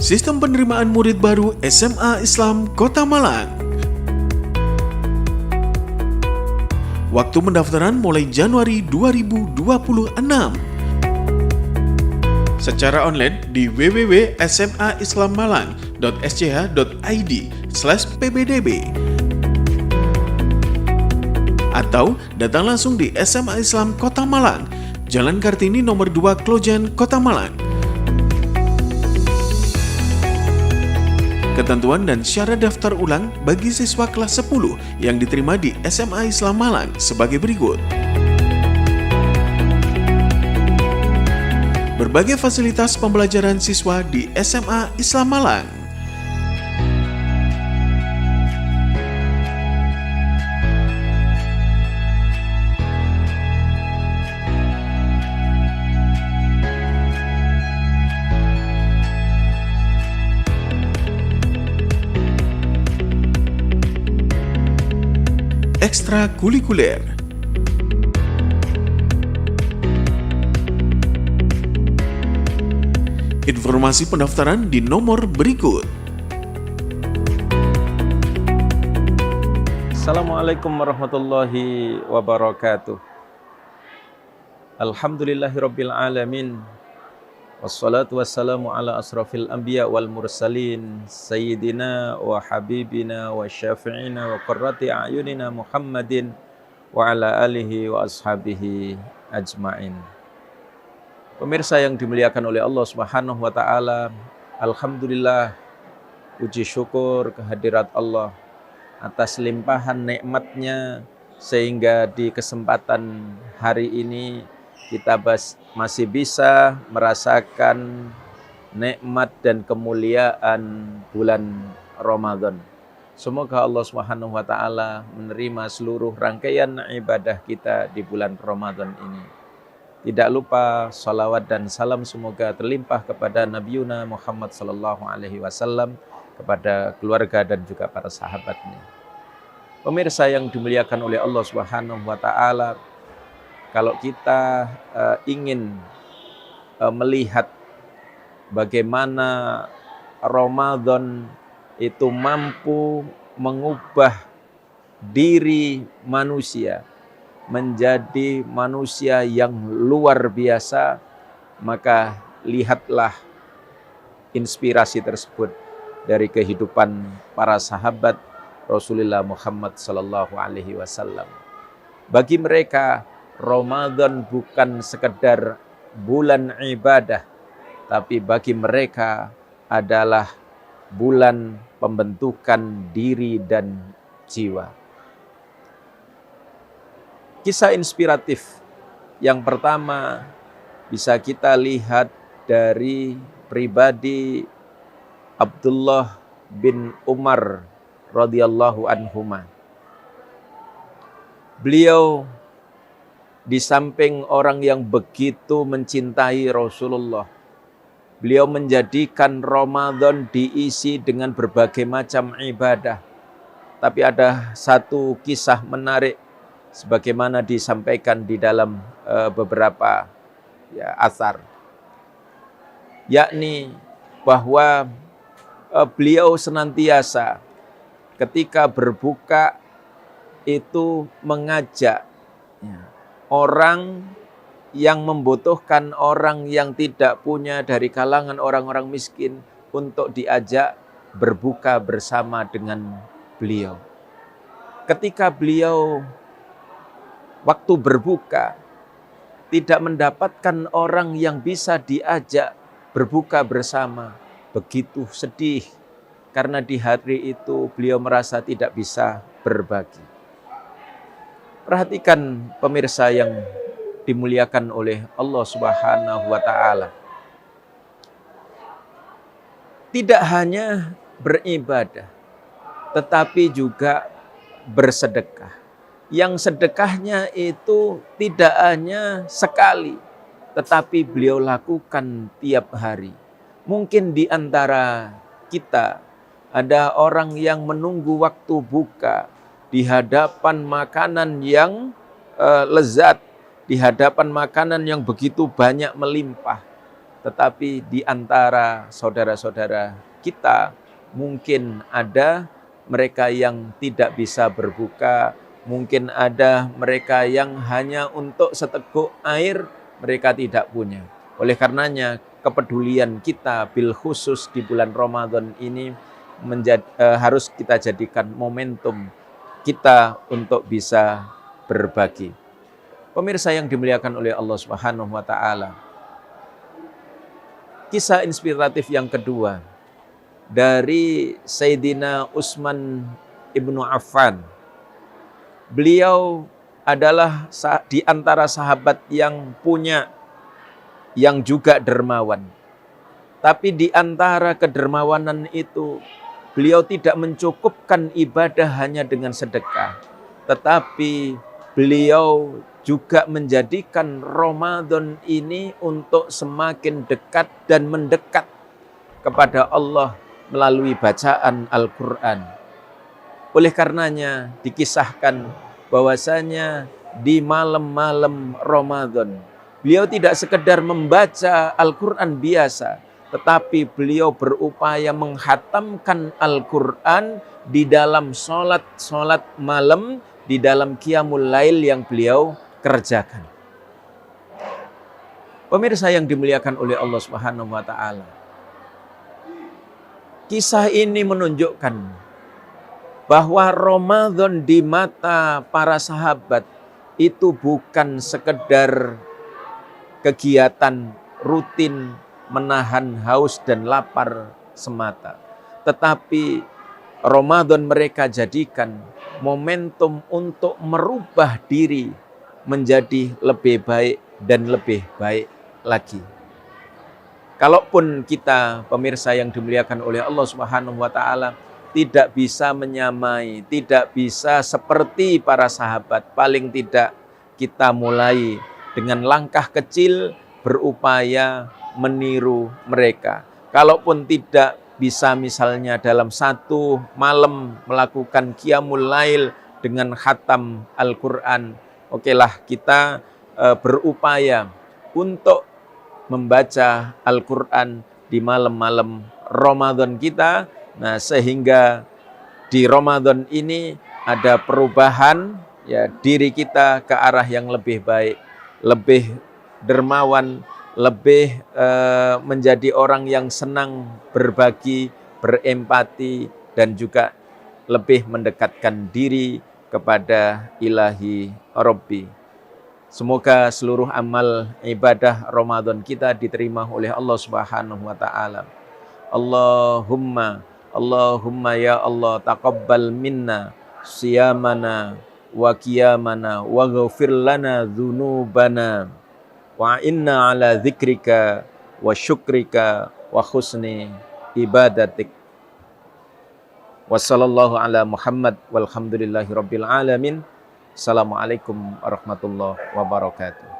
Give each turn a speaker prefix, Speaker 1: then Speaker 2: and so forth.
Speaker 1: Sistem penerimaan murid baru SMA Islam Kota Malang. Waktu pendaftaran mulai Januari 2026. Secara online di www.smaislammalang.sch.id/ppdb atau datang langsung di SMA Islam Kota Malang, Jalan Kartini nomor 2 Klojen, Kota Malang. Ketentuan dan syarat daftar ulang bagi siswa kelas 10 yang diterima di SMA Islam Malang sebagai berikut. Berbagai fasilitas pembelajaran siswa di SMA Islam Malang. Ekstrakurikuler. Informasi pendaftaran di nomor berikut.
Speaker 2: Assalamualaikum warahmatullahi wabarakatuh. Alhamdulillahirabbil alamin. Wassalatu wassalamu ala asrafil anbiya wal mursalin sayyidina wa habibina wa syafi'ina wa qurrati a'yunina Muhammadin wa ala alihi wa ashabihi ajma'in. Pemirsa yang dimuliakan oleh Allah Subhanahu wa taala, alhamdulillah, puji syukur kehadirat Allah atas limpahan nikmat-Nya sehingga di kesempatan hari ini kita masih bisa merasakan nikmat dan kemuliaan bulan Ramadan. Semoga Allah Subhanahu wa taala menerima seluruh rangkaian ibadah kita di bulan Ramadan ini. Tidak lupa salawat dan salam semoga terlimpah kepada Nabiuna Muhammad sallallahu alaihi wasallam, kepada keluarga dan juga para sahabatnya. Pemirsa yang dimuliakan oleh Allah Subhanahu wa taala, kalau kita ingin melihat bagaimana Ramadan itu mampu mengubah diri manusia menjadi manusia yang luar biasa, maka lihatlah inspirasi tersebut dari kehidupan para sahabat Rasulullah Muhammad sallallahu alaihi wasallam. Bagi mereka Ramadan bukan sekedar bulan ibadah, tapi bagi mereka adalah bulan pembentukan diri dan jiwa. Kisah inspiratif yang pertama bisa kita lihat dari pribadi Abdullah bin Umar radhiyallahu anhuma. Beliau di samping orang yang begitu mencintai Rasulullah, beliau menjadikan Ramadan diisi dengan berbagai macam ibadah. Tapi ada satu kisah menarik sebagaimana disampaikan di dalam beberapa athar, yakni bahwa beliau senantiasa ketika berbuka itu mengajak orang yang membutuhkan, orang yang tidak punya dari kalangan orang-orang miskin untuk diajak berbuka bersama dengan beliau. Ketika beliau waktu berbuka tidak mendapatkan orang yang bisa diajak berbuka bersama, begitu sedih karena di hari itu beliau merasa tidak bisa berbagi. Perhatikan pemirsa yang dimuliakan oleh Allah Subhanahu wa taala. Tidak hanya beribadah, tetapi juga bersedekah. Yang sedekahnya itu tidak hanya sekali, tetapi beliau lakukan tiap hari. Mungkin di antara kita ada orang yang menunggu waktu buka di hadapan makanan yang lezat, di hadapan makanan yang begitu banyak melimpah. tetapi di antara saudara-saudara kita mungkin ada mereka yang tidak bisa berbuka, mungkin ada mereka yang hanya untuk seteguk air mereka tidak punya. Oleh karenanya kepedulian kita bil khusus di bulan Ramadan ini harus kita jadikan momentum kita untuk bisa berbagi. Pemirsa yang dimuliakan oleh Allah Subhanahu wa taala. Kisah inspiratif yang kedua dari Sayyidina Utsman ibnu Affan. Beliau adalah di antara sahabat yang punya, yang juga dermawan. Tapi di antara kedermawanan itu, beliau tidak mencukupkan ibadah hanya dengan sedekah. Tetapi beliau juga menjadikan Ramadan ini untuk semakin dekat dan mendekat kepada Allah melalui bacaan Al-Quran. Oleh karenanya dikisahkan bahwasanya di malam-malam Ramadan, beliau tidak sekedar membaca Al-Quran biasa, tetapi beliau berupaya menghatamkan Al-Quran di dalam sholat malam, di dalam qiyamul lail yang beliau kerjakan. Pemirsa yang dimuliakan oleh Allah Subhanahu wa taala. Kisah ini menunjukkan bahwa Ramadan di mata para sahabat itu bukan sekedar kegiatan rutin menahan haus dan lapar semata, tetapi Ramadan mereka jadikan momentum untuk merubah diri menjadi lebih baik dan lebih baik lagi. Kalaupun kita pemirsa yang dimuliakan oleh Allah Subhanahu wa taala tidak bisa menyamai, tidak bisa seperti para sahabat, paling tidak kita mulai dengan langkah kecil berupaya meniru mereka. Kalaupun tidak bisa misalnya dalam satu malam melakukan qiyamul lail dengan khatam Al-Quran, okelah kita berupaya untuk membaca Al-Quran di malam-malam Ramadan kita. Nah, sehingga di Ramadan ini ada perubahan ya diri kita ke arah yang lebih baik, lebih dermawan, lebih menjadi orang yang senang berbagi, berempati, dan juga lebih mendekatkan diri kepada Ilahi Rabbi. Semoga seluruh amal ibadah Ramadan kita diterima oleh Allah Subhanahu wa taala. Allahumma ya Allah taqabbal minna siyamana wa qiyamana wa ghafir lana dzunubana wa inna ala dzikrika wa syukrika wa husni ibadatik. Wassallallahu ala Muhammad walhamdulillahi rabbil alamin. Assalamualaikum warahmatullahi wabarakatuh.